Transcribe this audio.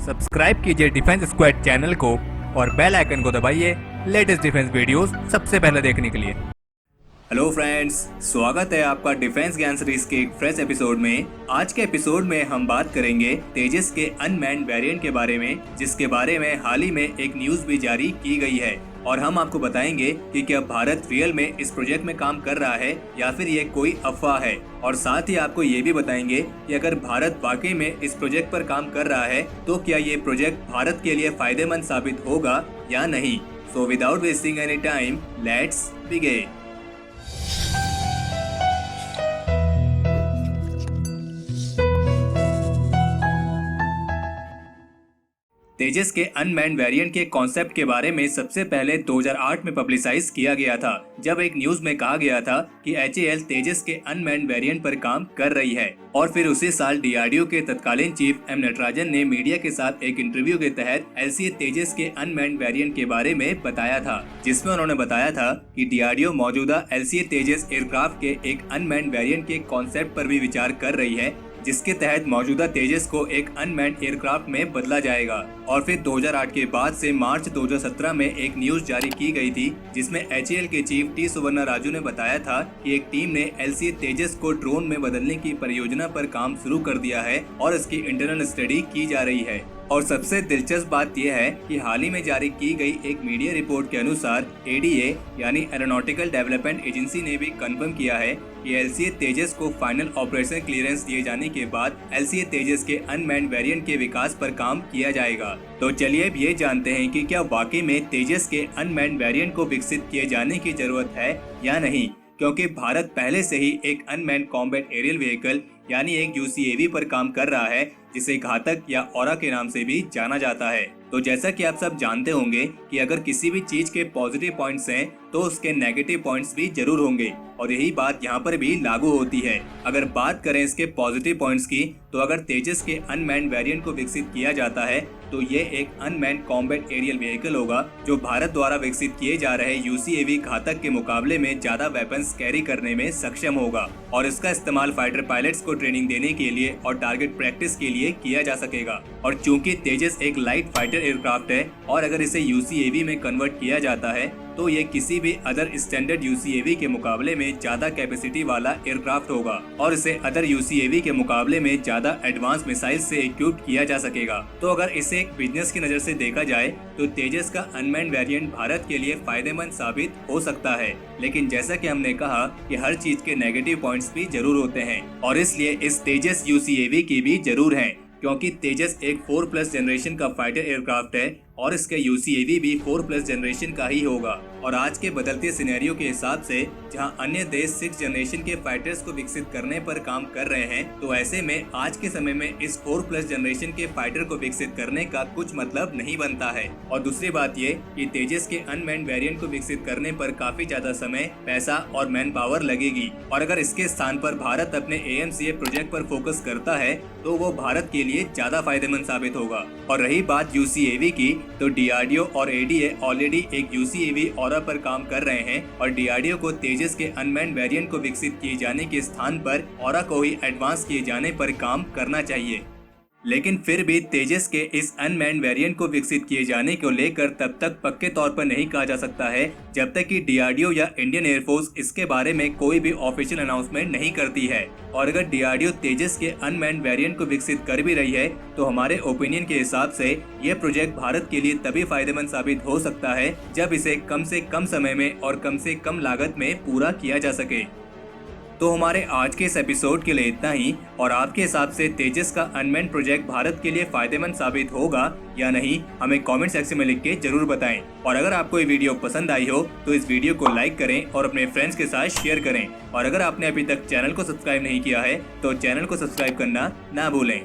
Subscribe कीजिए defence squad channel को और बेल आइकन को दबाइए लेटेस्ट डिफेंस वीडियोस सबसे पहले देखने के लिए। हेलो फ्रेंड्स, स्वागत है आपका डिफेंस ज्ञान सीरीज के एक फ्रेश एपिसोड में। आज के एपिसोड में हम बात करेंगे तेजस के अनमैन्ड वेरिएंट के बारे में, जिसके बारे में हाल ही में एक न्यूज भी जारी की गई है और हम आपको बताएंगे कि क्या भारत रियल में इस प्रोजेक्ट में काम कर रहा है या फिर ये कोई अफवाह है। और साथ ही आपको ये भी बताएंगे कि अगर भारत वाकई में इस प्रोजेक्ट पर काम कर रहा है तो क्या ये प्रोजेक्ट भारत के लिए फायदेमंद साबित होगा या नहीं। So without wasting any time, let's begin. Tejas के अनमैन्ड वेरिएंट के कॉन्सेप्ट के बारे में सबसे पहले 2008 में पब्लिसाइज किया गया था, जब एक न्यूज में कहा गया था कि HAL तेजस के अनमैन्ड वेरिएंट पर काम कर रही है। और फिर उसी साल DRDO के तत्कालीन चीफ M नटराजन ने मीडिया के साथ एक इंटरव्यू के तहत LCA तेजस के अनमैन्ड वेरिएंट के बारे में बताया था, जिसमें उन्होंने बताया था कि DRDO मौजूदा LCA तेजस एयरक्राफ्ट के एक अनमैन्ड वेरिएंट के कॉन्सेप्ट पर भी विचार कर रही है, जिसके तहत मौजूदा तेजस को एक अनमैन्ड एयरक्राफ्ट में बदला जाएगा। और फिर 2008 के बाद से मार्च 2017 में एक न्यूज जारी की गई थी, जिसमें HAL के चीफ T सुवर्णा राजू ने बताया था कि एक टीम ने LCA तेजस को ड्रोन में बदलने की परियोजना पर काम शुरू कर दिया है और इसकी इंटरनल स्टडी की जा रही है। और सबसे दिलचस्प बात यह है कि हाल ही में जारी की गई एक मीडिया रिपोर्ट के अनुसार ADA यानी एरोनॉटिकल डेवलपमेंट एजेंसी ने भी कंफर्म किया है कि LCA तेजस को फाइनल ऑपरेशन क्लियरेंस दिए जाने के बाद LCA तेजस के अनमैन्ड वेरिएंट के विकास पर काम किया जाएगा। तो चलिए अब ये जानते हैं कि क्या वाकई में तेजस के अनमैन्ड वेरिएंट को विकसित किए जाने की जरूरत है या नहीं, क्योंकि भारत पहले से ही एक अनमैन्ड कॉम्बैट एरियल व्हीकल यानी एक UCAV पर काम कर रहा है, जिसे घातक या औरा के नाम से भी जाना जाता है। तो जैसा कि आप सब जानते होंगे कि अगर किसी भी चीज के पॉजिटिव पॉइंट्स हैं तो उसके नेगेटिव पॉइंट्स भी जरूर होंगे, और यही बात यहाँ पर भी लागू होती है। अगर बात करें इसके पॉजिटिव पॉइंट्स की, तो अगर तेजस के अनमैन्ड वेरिएंट को विकसित किया जाता है तो ये एक अनमैन्ड कॉम्बैट एरियल व्हीकल होगा जो भारत द्वारा विकसित किए जा रहे UCAV घातक के मुकाबले में ज्यादा वेपन्स कैरी करने में सक्षम होगा, और इसका इस्तेमाल फाइटर पायलट्स को ट्रेनिंग देने के लिए और टारगेट प्रैक्टिस के लिए किया जा सकेगा। और चूंकि तेजस एक लाइट फाइटर एयरक्राफ्ट है और अगर इसे UCAV में कन्वर्ट किया जाता है तो ये किसी भी अदर स्टैंडर्ड UCAV के मुकाबले में ज्यादा कैपेसिटी वाला एयरक्राफ्ट होगा और इसे अदर UCAV के मुकाबले में ज्यादा एडवांस मिसाइल से इक्विप्ड किया जा सकेगा। तो अगर इसे एक बिजनेस की नजर से देखा जाए तो तेजस का अनमैन्ड वेरिएंट भारत के लिए फायदेमंद साबित हो सकता है, लेकिन जैसा कि हमने कहा कि हर चीज के नेगेटिव पॉइंट्स भी जरूर होते हैं, और इसलिए इस तेजस UCAV की भी जरूर है, क्योंकि तेजस एक 4+ जनरेशन का फाइटर एयरक्राफ्ट है और इसका UCAV भी 4+ जनरेशन का ही होगा। और आज के बदलते सिनेरियो के हिसाब से जहां अन्य देश 6 जनरेशन के फाइटर्स को विकसित करने पर काम कर रहे हैं, तो ऐसे में आज के समय में इस 4+ जनरेशन के फाइटर को विकसित करने का कुछ मतलब नहीं बनता है। और दूसरी बात ये कि तेजस के अनमैन्ड वेरिएंट को विकसित करने पर काफी ज्यादा समय, पैसा और मैन पावर लगेगी, और अगर इसके स्थान पर भारत अपने AMCA प्रोजेक्ट पर फोकस करता है तो वो भारत के लिए ज्यादा फायदेमंद साबित होगा। और रही बात UCAV की, तो DRDO और ADA ऑलरेडी एक UCAV औरा पर काम कर रहे हैं, और DRDO को तेजस के अनमैन्ड वेरिएंट को विकसित किए जाने के स्थान पर औरा को ही एडवांस किए जाने पर काम करना चाहिए। लेकिन फिर भी तेजस के इस अनमैन्ड वेरिएंट को विकसित किए जाने को लेकर तब तक पक्के तौर पर नहीं कहा जा सकता है जब तक कि DRDO या इंडियन एयरफोर्स इसके बारे में कोई भी ऑफिशियल अनाउंसमेंट नहीं करती है। और अगर DRDO तेजस के अनमैन्ड वेरिएंट को विकसित कर भी रही है तो हमारे ओपिनियन के हिसाब से यह प्रोजेक्ट भारत के लिए तभी फायदेमंद साबित हो सकता है जब इसे कम से कम समय में और कम से कम लागत में पूरा किया जा सके। तो हमारे आज के इस एपिसोड के लिए इतना ही, और आपके हिसाब से तेजस का अनमैन्ड प्रोजेक्ट भारत के लिए फायदेमंद साबित होगा या नहीं, हमें कमेंट सेक्शन में लिख के जरूर बताएं। और अगर आपको ये वीडियो पसंद आई हो तो इस वीडियो को लाइक करें और अपने फ्रेंड्स के साथ शेयर करें। और अगर आपने अभी तक चैनल को सब्सक्राइब नहीं किया है तो चैनल को सब्सक्राइब करना ना भूलें।